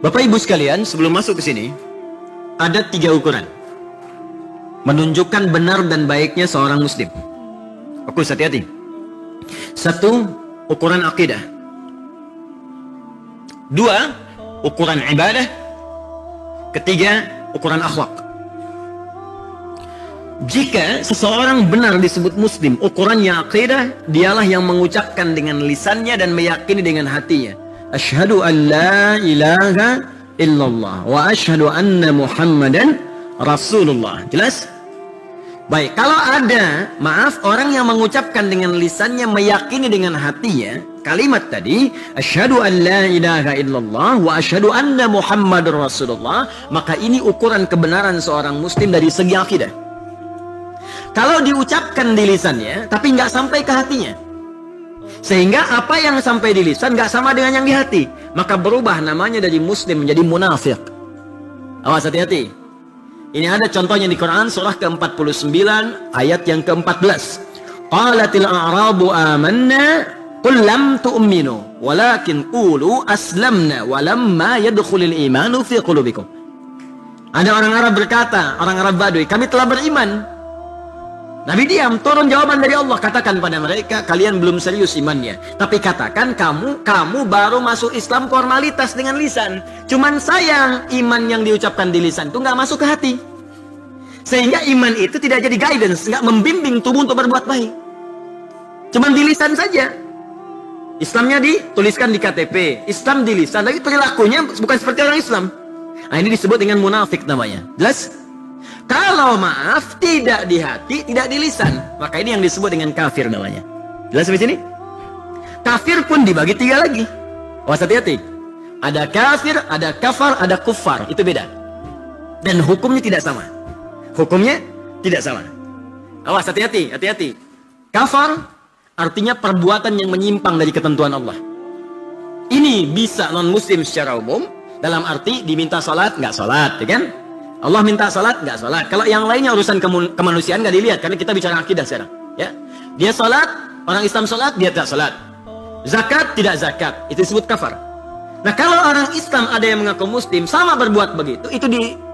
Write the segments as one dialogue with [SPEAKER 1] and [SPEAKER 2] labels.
[SPEAKER 1] Bapak Ibu sekalian, sebelum masuk ke sini, ada 3 ukuran menunjukkan benar dan baiknya seorang muslim. Fokus, hati-hati. 1, ukuran akidah. 2, ukuran ibadah. 3, ukuran akhlak. Jika seseorang benar disebut muslim, ukurannya akidah, dialah yang mengucapkan dengan lisannya dan meyakini dengan hatinya. Asyhadu an la ilaha illallah wa asyhadu anna Muhammadan Rasulullah. Jelas? Baik, kalau ada, orang yang mengucapkan dengan lisannya, meyakini dengan hatinya kalimat tadi, asyhadu an la ilaha illallah wa asyhadu anna Muhammadar Rasulullah, maka ini ukuran kebenaran seorang muslim dari segi akidah. Kalau diucapkan di lisannya tapi nggak sampai ke hatinya, sehingga apa yang sampai di lisan nggak sama dengan yang di hati, maka berubah namanya dari muslim menjadi munafik. Awas, hati-hati. Ini ada contohnya di Quran surah ke-49 ayat yang ke-14. Qalatil a'rabu amanna qul lam tu'minu walakin qulu aslamna walamma yadkhulul imanu fi qulubikum. Ada orang Arab berkata, orang Arab Badui, kami telah beriman. Nabi diam, turun jawaban dari Allah, katakan pada mereka, kalian belum serius imannya. Tapi katakan kamu baru masuk Islam formalitas dengan lisan. Cuman sayang, iman yang diucapkan di lisan itu nggak masuk ke hati. Sehingga iman itu tidak jadi guidance, nggak membimbing tubuh untuk berbuat baik. Cuman di lisan saja. Islamnya dituliskan di KTP, Islam di lisan, tapi perilakunya bukan seperti orang Islam. Nah, ini disebut dengan munafik namanya. Jelas? Kalau maaf, tidak di hati, tidak di lisan, maka ini yang disebut dengan kafir namanya. Jelas sampai sini? Kafir pun dibagi 3 lagi. Awas, hati-hati. Ada kafir, ada kafar, ada kufar. Itu beda. Dan hukumnya tidak sama. Hukumnya tidak sama. Awas, hati-hati, hati-hati. Kafar artinya perbuatan yang menyimpang dari ketentuan Allah. Ini bisa non-muslim secara umum, dalam arti diminta salat, nggak salat, ya kan? Allah minta salat, nggak salat. Kalau yang lainnya urusan kemanusiaan nggak dilihat, karena kita bicara akidah sekarang. Ya, dia salat, orang Islam salat, dia tak salat. Zakat, tidak zakat, itu disebut kafar. Nah, kalau orang Islam ada yang mengaku muslim, sama berbuat begitu, itu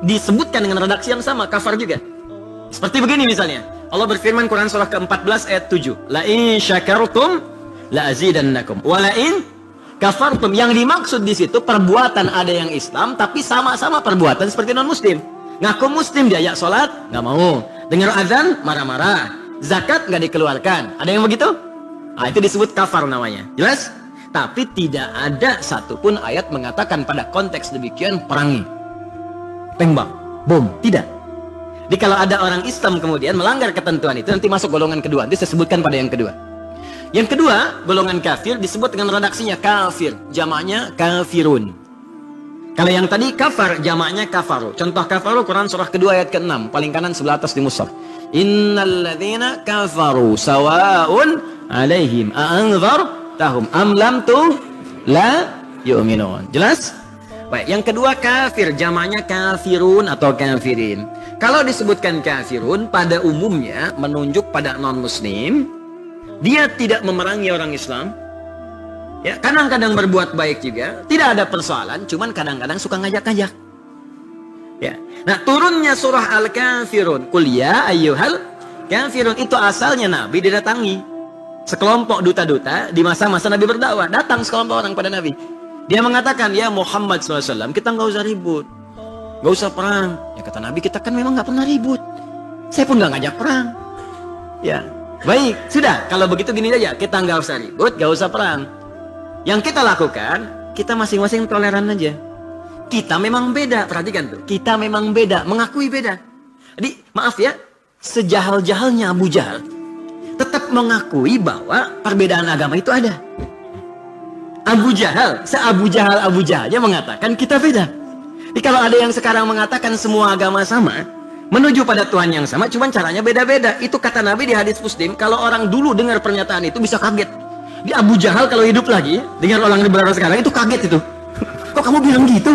[SPEAKER 1] disebutkan dengan redaksi yang sama, kafar juga. Seperti begini misalnya, Allah berfirman Quran surah ke-14 ayat 7, la in syakartum la azidannakum wa la in kafartum. Yang dimaksud di situ perbuatan ada yang Islam, tapi sama-sama perbuatan seperti non-muslim. Ngaku muslim, diajak sholat, nggak mau. Dengar azan, marah-marah. Zakat nggak dikeluarkan. Ada yang begitu? Nah, itu disebut kafar namanya. Jelas? Tapi tidak ada satupun ayat mengatakan pada konteks demikian perangi, tembak, bom. Tidak. Jadi kalau ada orang Islam kemudian melanggar ketentuan itu, nanti masuk golongan kedua. Nanti saya sebutkan pada yang kedua. Yang kedua, golongan kafir disebut dengan redaksinya kafir, jamaknya kafirun. Kalau yang tadi kafar, jamaknya kafaru. Contoh kafaru, Quran surah kedua ayat ke-6, paling kanan sebelah atas di mushaf. Innal ladzina kafaru sawa'un 'alaihim a'anzartahum am lam tu la yu'minun. Jelas? Baik, yang kedua kafir, jamaknya kafirun atau kafirin. Kalau disebutkan kafirun pada umumnya menunjuk pada non-muslim. Dia tidak memerangi orang Islam. Ya, kadang-kadang berbuat baik juga, tidak ada persoalan, cuman kadang-kadang suka ngajak-ngajak. Ya. Nah, turunnya surah Al-Kafirun, qul ya ayyuhal kafirun, itu asalnya Nabi didatangi. Sekelompok duta-duta di masa-masa Nabi berdakwah, datang sekelompok orang pada Nabi. Dia mengatakan, ya Muhammad SAW, kita nggak usah ribut, nggak usah perang. Ya kata Nabi, kita kan memang nggak pernah ribut. Saya pun nggak ngajak perang. Ya, baik, sudah. Kalau begitu gini saja, kita nggak usah ribut, nggak usah perang. Yang kita lakukan, kita masing-masing toleran aja. Kita memang beda, perhatikan tuh. Kita memang beda, mengakui beda. Jadi, maaf ya, sejahal-jahalnya Abu Jahal tetap mengakui bahwa perbedaan agama itu ada. Abu Jahal, se-Abu Jahalnya mengatakan kita beda. Jadi kalau ada yang sekarang mengatakan semua agama sama, menuju pada Tuhan yang sama, cuman caranya beda-beda. Itu kata Nabi di hadis Muslim, kalau orang dulu dengar pernyataan itu bisa kaget. Di Abu Jahal kalau hidup lagi, dengar orang liberal sekarang itu kaget itu. Kok kamu bilang gitu?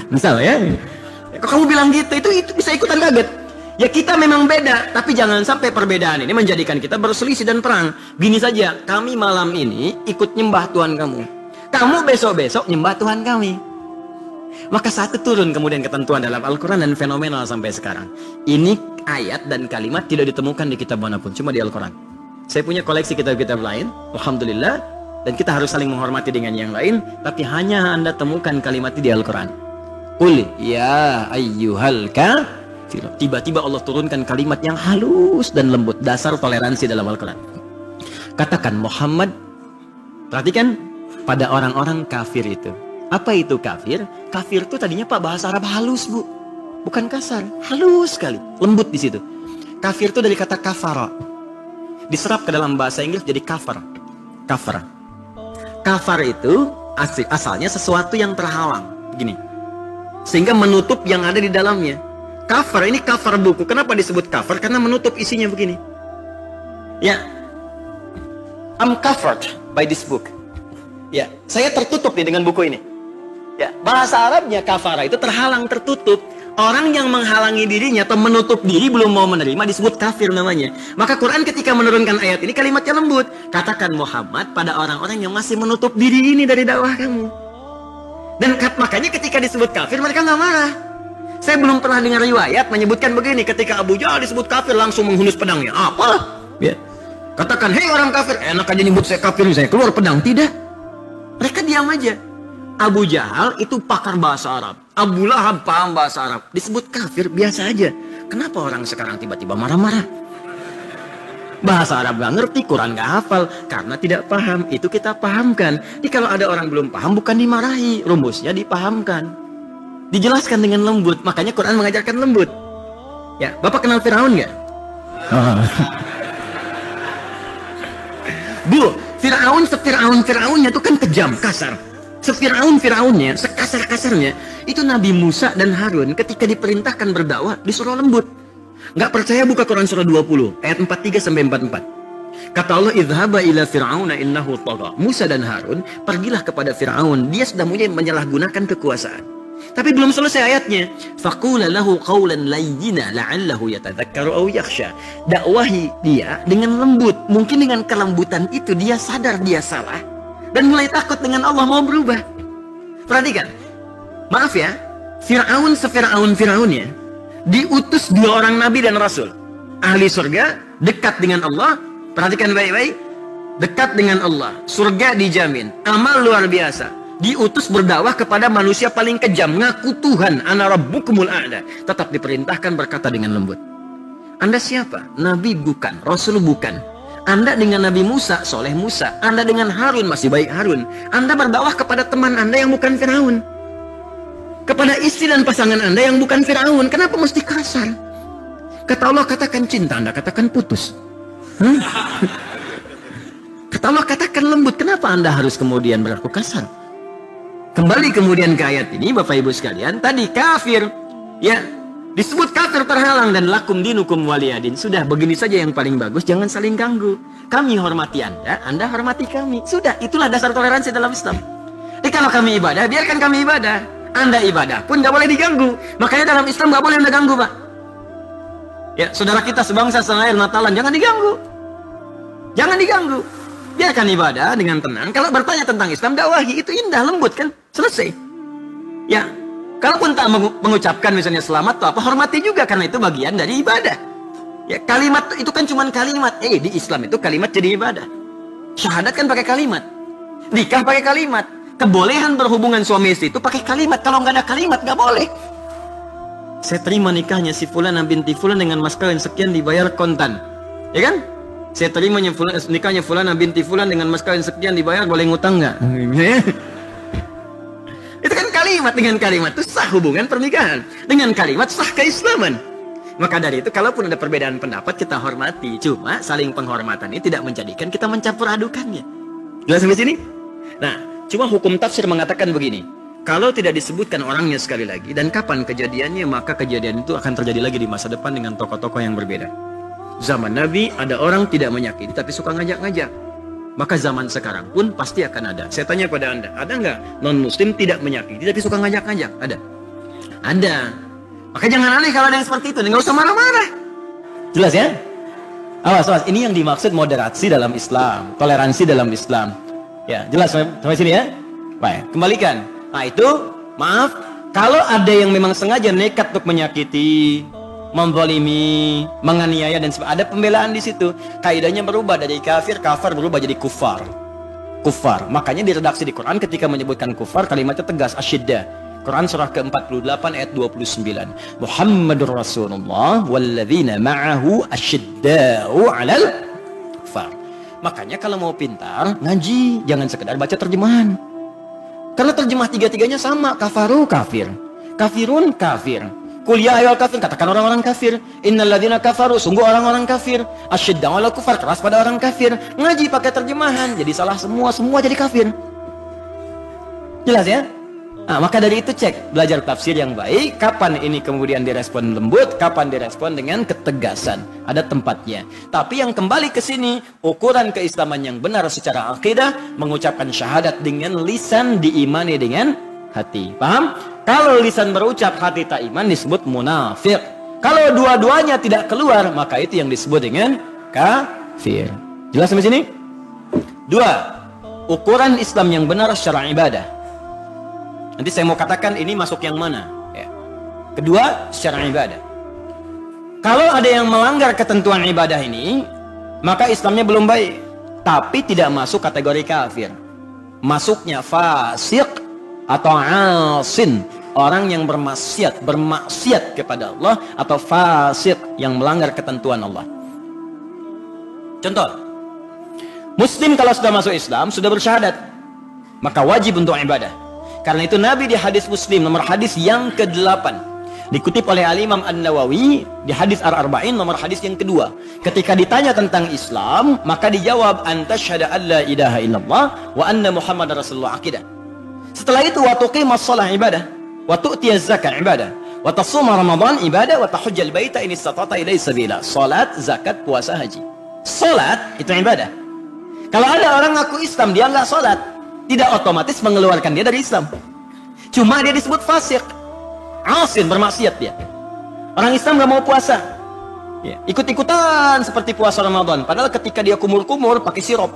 [SPEAKER 1] Misal ya. Kok kamu bilang gitu? Itu bisa ikutan kaget. Ya kita memang beda, tapi jangan sampai perbedaan ini menjadikan kita berselisih dan perang. Gini saja, kami malam ini ikut nyembah Tuhan kamu. Kamu besok-besok nyembah Tuhan kami. Maka saat itu turun kemudian ketentuan dalam Al-Quran dan fenomenal sampai sekarang. Ini ayat dan kalimat tidak ditemukan di kitab manapun, cuma di Al-Quran. Saya punya koleksi kitab-kitab lain, alhamdulillah, dan kita harus saling menghormati dengan yang lain, tapi hanya Anda temukan kalimat di Al-Quran. Qul ya ayyuhal kafir. Tiba-tiba Allah turunkan kalimat yang halus dan lembut, dasar toleransi dalam Al-Quran. Katakan Muhammad, perhatikan, pada orang-orang kafir itu. Apa itu kafir? Kafir itu tadinya Pak bahasa Arab halus, Bu. Bukan kasar, halus sekali, lembut di situ. Kafir itu dari kata kafara. Diserap ke dalam bahasa Inggris jadi kafar. Kafar. Kafar itu asalnya sesuatu yang terhalang, begini. Sehingga menutup yang ada di dalamnya. Kafar ini kafar buku. Kenapa disebut kafar? Karena menutup isinya begini. Ya. I'm covered by this book. Ya, saya tertutup nih dengan buku ini. Ya, bahasa Arabnya kafara itu terhalang, tertutup. Orang yang menghalangi dirinya atau menutup diri belum mau menerima disebut kafir namanya. Maka Quran ketika menurunkan ayat ini kalimatnya lembut. Katakan Muhammad pada orang-orang yang masih menutup diri ini dari dakwah kamu. Dan makanya ketika disebut kafir mereka nggak marah. Saya belum pernah dengar riwayat menyebutkan begini. Ketika Abu Jahal disebut kafir langsung menghunus pedangnya. Apa? Ya. Katakan, hei orang kafir, enak aja nyebut saya kafir, saya keluar pedang. Tidak. Mereka diam aja. Abu Jahal itu pakar bahasa Arab. Abu Lahab paham bahasa Arab. Disebut kafir biasa aja. Kenapa orang sekarang tiba-tiba marah-marah? Bahasa Arab gak ngerti, Quran gak hafal. Karena tidak paham, itu kita pahamkan. Jadi kalau ada orang belum paham bukan dimarahi, rumusnya dipahamkan. Dijelaskan dengan lembut. Makanya Quran mengajarkan lembut. Ya, Bapak kenal Firaun gak? Bu, Firaunnya itu kan kejam, kasar. Firaunnya, sekasar-kasarnya, itu Nabi Musa dan Harun ketika diperintahkan berdakwah disuruh lembut. Nggak percaya buka Quran surah 20 ayat 43 sampai 44. Kata Allah, idhaba ila fir'auna innahu tagha. Musa dan Harun pergilah kepada Firaun, dia sudah mulai menyalahgunakan kekuasaan. Tapi belum selesai ayatnya. Faqula lahu qawlan layyina la'allahu yatadzakkaru aw yakhsha. Dakwahi dia dengan lembut. Mungkin dengan kelembutan itu dia sadar dia salah dan mulai takut dengan Allah mau berubah. Perhatikan. Maaf ya, Fir'aun Fir'aunnya diutus 2 orang nabi dan rasul. Ahli surga, dekat dengan Allah. Perhatikan baik-baik. Dekat dengan Allah, surga dijamin, amal luar biasa. Diutus berdakwah kepada manusia paling kejam, ngaku Tuhan, ana rabbukumul a'la. Tetap diperintahkan berkata dengan lembut. Anda siapa? Nabi bukan, Rasul bukan. Anda dengan Nabi Musa, soleh Musa. Anda dengan Harun, masih baik Harun. Anda berdakwah kepada teman Anda yang bukan Firaun. Kepada istri dan pasangan Anda yang bukan Firaun. Kenapa mesti kasar? Kata Allah, katakan cinta, Anda katakan putus. Kata Allah, katakan lembut. Kenapa Anda harus kemudian berlaku kasar? Kembali kemudian ke ayat ini, Bapak Ibu sekalian. Tadi kafir, ya, disebut kafir terhalang dan lakum dinukum waliyadin. Sudah, begini saja yang paling bagus, jangan saling ganggu. Kami hormati Anda hormati kami. Sudah, itulah dasar toleransi dalam Islam. Jadi kalau kami ibadah, biarkan kami ibadah. Anda ibadah pun nggak boleh diganggu. Makanya dalam Islam nggak boleh Anda ganggu, Pak. Ya, saudara kita sebangsa seair Natalan, jangan diganggu. Jangan diganggu. Biarkan ibadah dengan tenang. Kalau bertanya tentang Islam, dakwahi, itu indah, lembut kan? Selesai. Ya, kalaupun tak mengucapkan misalnya selamat atau apa, hormati juga karena itu bagian dari ibadah. Ya, kalimat itu kan cuma kalimat. Di Islam itu kalimat jadi ibadah. Syahadat kan pakai kalimat. Nikah pakai kalimat. Kebolehan berhubungan suami istri itu pakai kalimat. Kalau nggak ada kalimat nggak boleh. Saya terima nikahnya si Fulan binti Fulan dengan mas kawin sekian dibayar kontan. Ya kan? Saya terima nikahnya Fulan binti Fulan dengan mas kawin sekian dibayar, boleh ngutang nggak? Itu kan kalimat, dengan kalimat itu sah hubungan pernikahan. Dengan kalimat sah keislaman. Maka dari itu kalaupun ada perbedaan pendapat kita hormati. Cuma saling penghormatan ini tidak menjadikan kita mencampur adukannya. Jelas sampai sini? Nah, cuma hukum tafsir mengatakan begini. Kalau tidak disebutkan orangnya sekali lagi dan kapan kejadiannya, maka kejadian itu akan terjadi lagi di masa depan dengan tokoh-tokoh yang berbeda. Zaman Nabi ada orang tidak menyakiti tapi suka ngajak-ngajak. Maka zaman sekarang pun pasti akan ada. Saya tanya pada Anda, ada nggak non-muslim tidak menyakiti tapi suka ngajak-ngajak? Ada? Ada. Maka jangan aneh kalau ada yang seperti itu. Nggak usah marah-marah. Jelas ya? Awas. Ini yang dimaksud moderasi dalam Islam. Toleransi dalam Islam. Ya, jelas sampai sini ya? Baik, kembalikan. Nah itu, maaf, Kalau ada yang memang sengaja nekat untuk menyakiti, menzalimi, menganiaya dan sebagainya, ada pembelaan di situ. Kaidahnya berubah dari kafir, kafir berubah jadi kufar. Kufar. Makanya di redaksi di Quran ketika menyebutkan kufar, kalimatnya tegas, asyidda. Quran surah ke-48 ayat 29. Muhammadur Rasulullah walladzina ma'ahu asyidda'u 'alal kufar. Makanya kalau mau pintar, ngaji, jangan sekedar baca terjemahan. Karena terjemah tiga-tiganya sama, kafaru kafir, kafirun kafir. Qul ya ayyuhal kafirun, katakan orang-orang kafir. Innalladzina kafaru, sungguh orang-orang kafir. Asyidda'u 'alal kufar, keras pada orang kafir. Ngaji pakai terjemahan, jadi salah semua jadi kafir. Jelas ya? Nah, maka dari itu cek, belajar tafsir yang baik, kapan ini kemudian direspon lembut, kapan direspon dengan ketegasan. Ada tempatnya. Tapi yang kembali ke sini, ukuran keislaman yang benar secara akidah, mengucapkan syahadat dengan lisan, diimani dengan hati. Paham? Kalau lisan berucap, hati tak iman, disebut munafik. Kalau dua-duanya tidak keluar, maka itu yang disebut dengan kafir. Jelas sampai sini? Dua, ukuran Islam yang benar secara ibadah. Nanti saya mau katakan ini masuk yang mana ya. Kedua, secara ibadah. Kalau ada yang melanggar ketentuan ibadah ini, maka Islamnya belum baik, tapi tidak masuk kategori kafir. Masuknya fasik atau asin, orang yang bermaksiat kepada Allah, atau fasik yang melanggar ketentuan Allah. Contoh, Muslim kalau sudah masuk Islam, sudah bersyahadat, maka wajib untuk ibadah. Karena itu Nabi di hadis Muslim nomor hadis yang ke-8 dikutip oleh Al-Imam An-Nawawi di hadis Ar-Arba'in nomor hadis yang kedua. Ketika ditanya tentang Islam, maka dijawab anta syahada alla ilaha illallah wa anna Muhammadar Rasulullah aqidah. Setelah itu wa tuqimas shalah ibadah, wa tu'tiyaz zakah ibadah, wa tasuma ramadan ibadah, wa tahujjal baita in istata'ta ilaihi sabila. Salat, zakat, puasa, haji. Salat itu ibadah. Kalau ada orang ngaku Islam dia enggak salat, tidak otomatis mengeluarkan dia dari Islam. Cuma dia disebut fasik, asin, bermaksiat dia. Orang Islam gak mau puasa, ya, ikut-ikutan seperti puasa Ramadan. Padahal ketika dia kumur-kumur pakai sirup.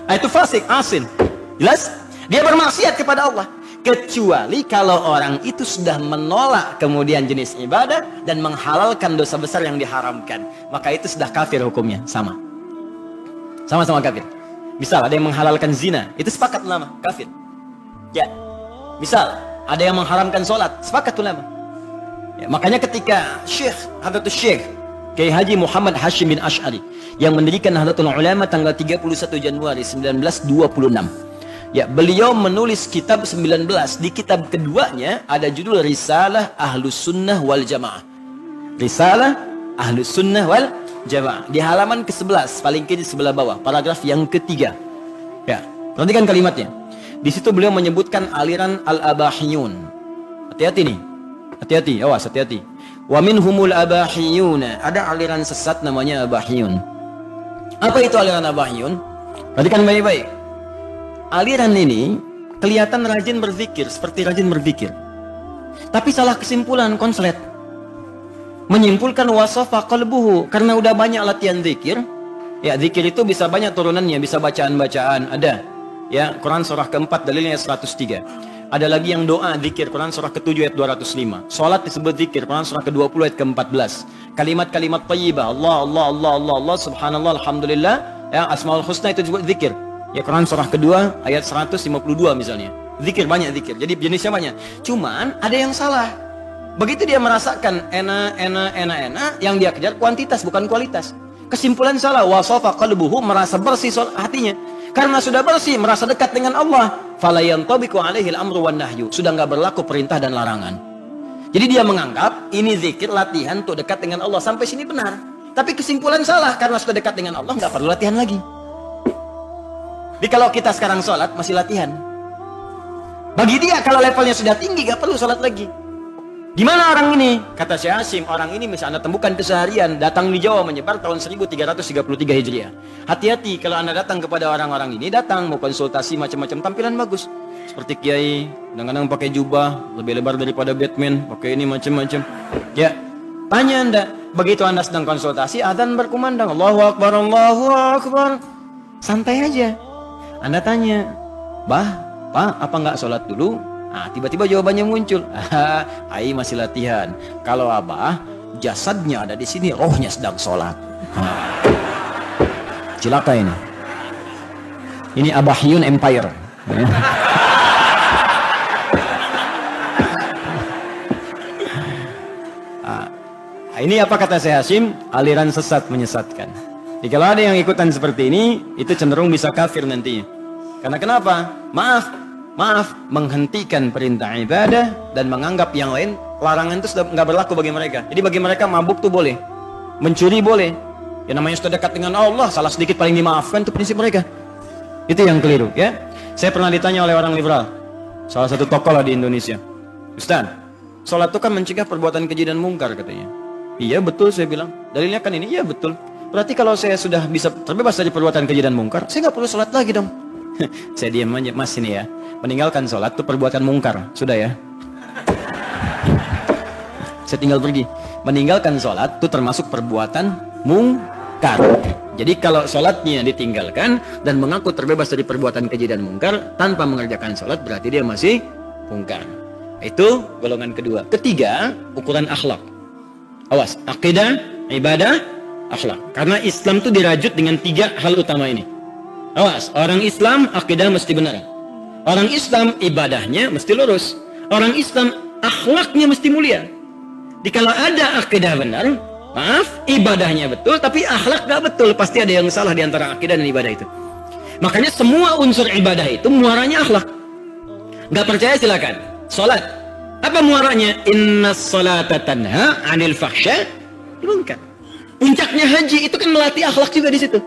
[SPEAKER 1] Nah, itu fasik, asin. Jelas? Dia bermaksiat kepada Allah. Kecuali kalau orang itu sudah menolak kemudian jenis ibadah dan menghalalkan dosa besar yang diharamkan, maka itu sudah kafir hukumnya, sama-sama kafir. Misal ada yang menghalalkan zina, itu sepakat ulama, kafir. Ya. Misal ada yang mengharamkan sholat, sepakat ulama. Ya, makanya ketika Hadratus Syekh Kiai Haji Muhammad Hashim bin Ash'ari yang mendirikan Nahdlatul Ulama tanggal 31 Januari 1926. Ya, beliau menulis kitab 19. Di kitab keduanya ada judul Risalah Ahlus Sunnah wal Jamaah. Risalah Ahlus Sunnah wal Jamaah. Di halaman ke-11, paling kiri sebelah bawah, paragraf yang ketiga. Ya, perhatikan kalimatnya. Di situ beliau menyebutkan aliran al-abahiyun. Hati-hati nih. Hati-hati, awas, hati-hati. Wa minhumul abahiyuna. Ada aliran sesat namanya abahiyun. Apa itu aliran abahiyun? Perhatikan baik-baik. Aliran ini kelihatan rajin berzikir, seperti rajin berzikir. Tapi salah kesimpulan, konslet. Menyimpulkan wasafa qalbuhu, karena udah banyak latihan zikir. Ya, zikir itu bisa banyak turunannya, bisa bacaan-bacaan, ada. Ya, Quran surah ke-4 dalilnya 103. Ada lagi yang doa zikir, Quran surah ke-7 ayat 205. Salat disebut zikir, Quran surah ke-20 ayat ke-14. Kalimat-kalimat thayyibah, Allah, subhanallah, alhamdulillah, ya, asmaul husna itu disebut zikir. Ya, Quran surah kedua ayat 152 misalnya. Zikir, banyak zikir. Jadi jenisnya banyak. Cuman ada yang salah. Begitu dia merasakan enak, yang dia kejar kuantitas bukan kualitas. Kesimpulan salah. Wasafa qalbuhu, merasa bersih hatinya. Karena sudah bersih, merasa dekat dengan Allah. Fala yantabiqu alaihi al-amru wan nahyu. Sudah enggak berlaku perintah dan larangan. Jadi dia menganggap ini zikir latihan untuk dekat dengan Allah. Sampai sini benar. Tapi kesimpulan salah, karena sudah dekat dengan Allah enggak perlu latihan lagi. Jadi kalau kita sekarang sholat masih latihan. Bagi dia kalau levelnya sudah tinggi enggak perlu sholat lagi. Gimana orang ini? Kata Syekh Hashim, orang ini misalnya temukan keseharian, datang di Jawa menyebar tahun 1333 Hijriah. Hati-hati kalau Anda datang kepada orang-orang ini, datang mau konsultasi macam-macam tampilan bagus. Seperti kiai, kadang-kadang pakai jubah, lebih lebar daripada Batman, pakai ini macam-macam. Ya, tanya Anda, begitu Anda sedang konsultasi, adzan berkumandang, Allahu Akbar, Allahu Akbar. Santai aja. Anda tanya, "Bah, apa nggak sholat dulu? Nah, tiba-tiba jawabannya muncul. Ai masih latihan. Kalau Abah, jasadnya ada di sini, rohnya sedang sholat. Cilaka ini. Ini Abahyun Empire. Ini apa kata Syekh Hashim? Aliran sesat menyesatkan. Jadi kalau ada yang ikutan seperti ini, itu cenderung bisa kafir nantinya. Karena kenapa? Maaf, menghentikan perintah ibadah dan menganggap yang lain larangan itu sudah nggak berlaku bagi mereka. Jadi bagi mereka mabuk tuh boleh, mencuri boleh. Yang namanya sudah dekat dengan Allah, salah sedikit paling dimaafkan, itu prinsip mereka. Itu yang keliru, ya. Saya pernah ditanya oleh orang liberal, salah satu tokoh lah di Indonesia. Ustaz, sholat itu kan mencegah perbuatan keji dan mungkar katanya. Iya betul, saya bilang. Dalilnya kan ini, iya betul. Berarti kalau saya sudah bisa terbebas dari perbuatan keji dan mungkar, saya nggak perlu sholat lagi dong. Saya diam aja, Mas ini ya. Meninggalkan sholat itu perbuatan mungkar, sudah ya. Saya tinggal pergi. Meninggalkan sholat itu termasuk perbuatan mungkar. Jadi kalau sholatnya ditinggalkan dan mengaku terbebas dari perbuatan keji dan mungkar tanpa mengerjakan sholat, berarti dia masih mungkar. Itu golongan kedua. Ketiga, ukuran akhlak. Awas, akidah, ibadah, akhlak. Karena Islam itu dirajut dengan 3 hal utama ini. Awas, orang Islam akidah mesti benar. Orang Islam ibadahnya mesti lurus. Orang Islam akhlaknya mesti mulia. Jadi kalau ada akidah benar, maaf, ibadahnya betul, tapi akhlak gak betul, pasti ada yang salah di antara akidah dan ibadah itu. Makanya semua unsur ibadah itu muaranya akhlak. Gak percaya silakan. Salat. Apa muaranya? Inna salata tanha 'anil fahsya wal munkar. Puncaknya haji itu kan melatih akhlak juga di situ.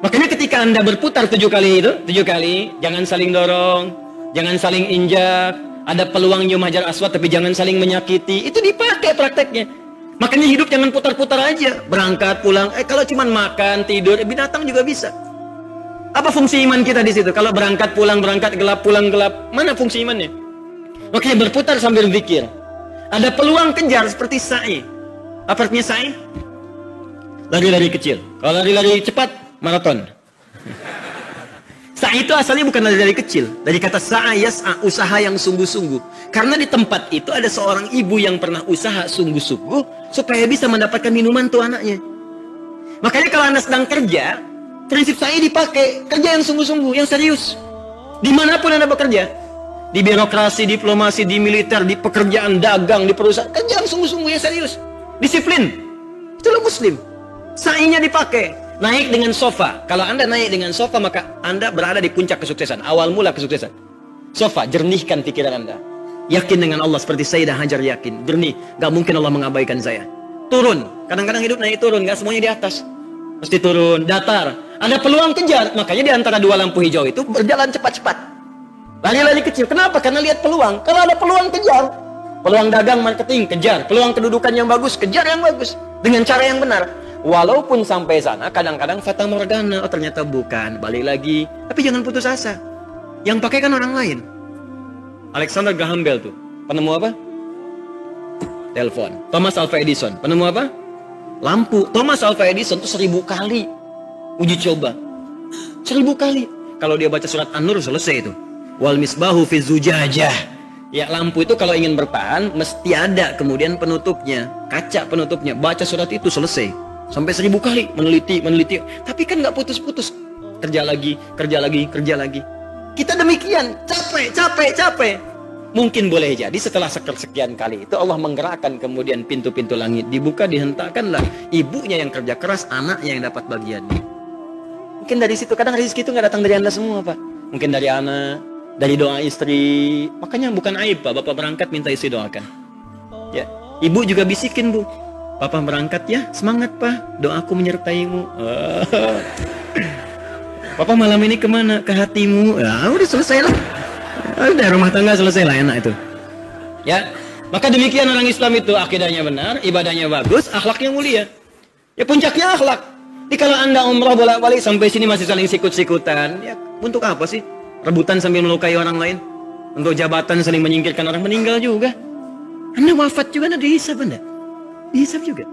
[SPEAKER 1] Makanya ketika Anda berputar 7 kali itu, 7 kali, jangan saling dorong, jangan saling injak, ada peluang nyium hajar aswad tapi jangan saling menyakiti, itu dipakai prakteknya. Makanya hidup jangan putar-putar aja, berangkat pulang, kalau cuma makan, tidur, binatang juga bisa. Apa fungsi iman kita di situ? Kalau berangkat pulang, berangkat gelap, pulang gelap, mana fungsi imannya? Oke, berputar sambil zikir. Ada peluang kejar seperti sa'i. Apa artinya sa'i? Lari-lari kecil. Kalau lari-lari cepat, maraton. Sa'i itu asalnya bukan dari kecil. Dari kata sa'a yas'a, usaha yang sungguh-sungguh. Karena di tempat itu ada seorang ibu yang pernah usaha sungguh-sungguh supaya bisa mendapatkan minuman tuh anaknya. Makanya kalau Anda sedang kerja, prinsip sa'i dipakai. Kerja yang sungguh-sungguh, yang serius. Dimanapun Anda bekerja. Di birokrasi, diplomasi, di militer, di pekerjaan dagang, di perusahaan. Kerja yang sungguh-sungguh, yang serius. Disiplin. Itulah Muslim. Sa'inya dipakai. Naik dengan sofa. Kalau Anda naik dengan sofa, maka Anda berada di puncak kesuksesan. Awal mula kesuksesan. Sofa, jernihkan pikiran Anda. Yakin dengan Allah seperti Sayyidah Hajar yakin. Jernih, gak mungkin Allah mengabaikan saya. Turun. Kadang-kadang hidup naik turun, gak semuanya di atas. Mesti turun, datar. Ada peluang kejar. Makanya di antara 2 lampu hijau itu berjalan cepat-cepat. Lari-lari kecil. Kenapa? Karena lihat peluang. Kalau ada peluang, kejar. Peluang dagang, marketing, kejar. Peluang kedudukan yang bagus, kejar yang bagus. Dengan cara yang benar. Walaupun sampai sana kadang-kadang fata morgana, oh ternyata bukan, balik lagi. Tapi jangan putus asa. Yang pakai kan orang lain. Alexander Graham Bell tuh penemu apa? Telepon. Thomas Alva Edison penemu apa? Lampu. Thomas Alva Edison tuh 1000 kali uji coba. 1000 kali. Kalau dia baca surat An-Nur selesai itu. Wal misbahu fi zujajah. Ya, lampu itu kalau ingin bertahan mesti ada kemudian penutupnya, kaca penutupnya. Baca surat itu selesai. Sampai 1000 kali meneliti. Tapi kan nggak putus-putus. Kerja lagi. Kita demikian, capek. Mungkin boleh jadi setelah sekian kali itu Allah menggerakkan kemudian pintu-pintu langit dibuka, dihentakkanlah ibunya yang kerja keras, anaknya yang dapat bagiannya. Mungkin dari situ, kadang rezeki itu nggak datang dari Anda semua, Pak. Mungkin dari anak, dari doa istri. Makanya bukan aib, Pak. Bapak berangkat minta istri doakan. Ya, ibu juga bisikin, Bu. Papa berangkat ya, semangat Pak, doaku menyertaimu. Papa malam ini kemana? Ke hatimu. Ya udah selesai lah. Udah rumah tangga selesai lah, enak itu. Ya, maka demikian orang Islam itu akidahnya benar, ibadahnya bagus, akhlaknya mulia. Ya puncaknya akhlak. Jadi kalau Anda umrah bolak-balik sampai sini masih saling sikut-sikutan, ya untuk apa sih? Rebutan sambil melukai orang lain. Untuk jabatan saling menyingkirkan orang, meninggal juga. Anda wafat juga, Anda dihisab Anda. Dihisab juga.